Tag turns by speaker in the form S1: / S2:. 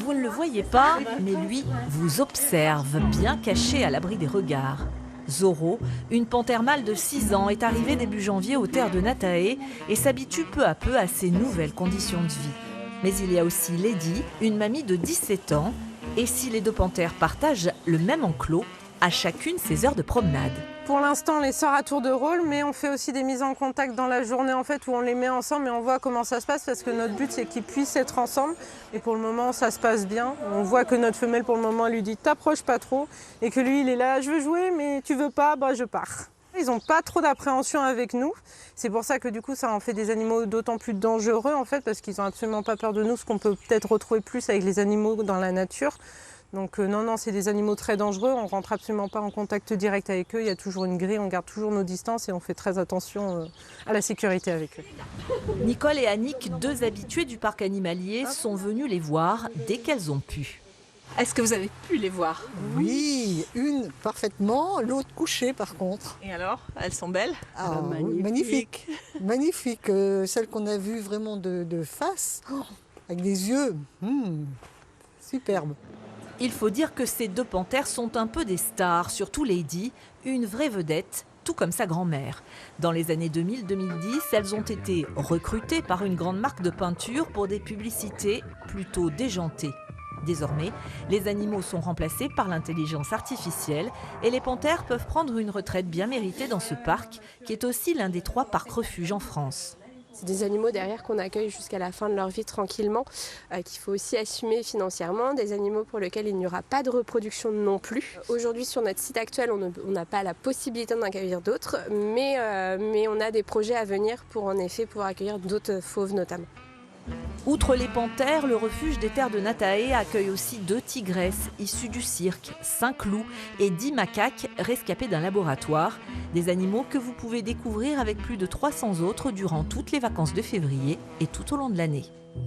S1: Vous ne le voyez pas, mais lui vous observe, bien caché à l'abri des regards. Zorro, une panthère mâle de 6 ans, est arrivée début janvier aux terres de Natae et s'habitue peu à peu à ces nouvelles conditions de vie. Mais il y a aussi Lady, une mamie de 17 ans, et si les deux panthères partagent le même enclos, à chacune ses heures de promenade.
S2: Pour l'instant, on les sort à tour de rôle, mais on fait aussi des mises en contact dans la journée en fait, où on les met ensemble et on voit comment ça se passe parce que notre but c'est qu'ils puissent être ensemble. Et pour le moment, ça se passe bien. On voit que notre femelle pour le moment elle lui dit t'approches pas trop et que lui il est là je veux jouer mais tu veux pas, bah je pars. Ils n'ont pas trop d'appréhension avec nous. C'est pour ça que du coup ça en fait des animaux d'autant plus dangereux en fait parce qu'ils n'ont absolument pas peur de nous, ce qu'on peut peut-être retrouver plus avec les animaux dans la nature. Donc non, c'est des animaux très dangereux, on ne rentre absolument pas en contact direct avec eux, il y a toujours une grille, on garde toujours nos distances et on fait très attention à la sécurité avec eux.
S1: Nicole et Annick, deux habitués du parc animalier, sont venues les voir dès qu'elles ont pu.
S3: Est-ce que vous avez pu les voir?
S4: Oui, une parfaitement, l'autre couchée par contre.
S3: Et alors, elles sont belles?
S4: Ah, oui, magnifique. Magnifique. Celle qu'on a vue vraiment de face, avec des yeux, superbe.
S1: Il faut dire que ces deux panthères sont un peu des stars, surtout Lady, une vraie vedette, tout comme sa grand-mère. Dans les années 2000-2010, elles ont été recrutées par une grande marque de peinture pour des publicités plutôt déjantées. Désormais, les animaux sont remplacés par l'intelligence artificielle et les panthères peuvent prendre une retraite bien méritée dans ce parc, qui est aussi l'un des 3 parcs refuges en France.
S5: C'est des animaux derrière qu'on accueille jusqu'à la fin de leur vie tranquillement, qu'il faut aussi assumer financièrement, des animaux pour lesquels il n'y aura pas de reproduction non plus. Aujourd'hui sur notre site actuel, on n'a pas la possibilité d'en accueillir d'autres, mais on a des projets à venir pour en effet pouvoir accueillir d'autres fauves notamment.
S1: Outre les panthères, le refuge des terres de Natae accueille aussi 2 tigresses issues du cirque, 5 loups et 10 macaques rescapés d'un laboratoire. Des animaux que vous pouvez découvrir avec plus de 300 autres durant toutes les vacances de février et tout au long de l'année.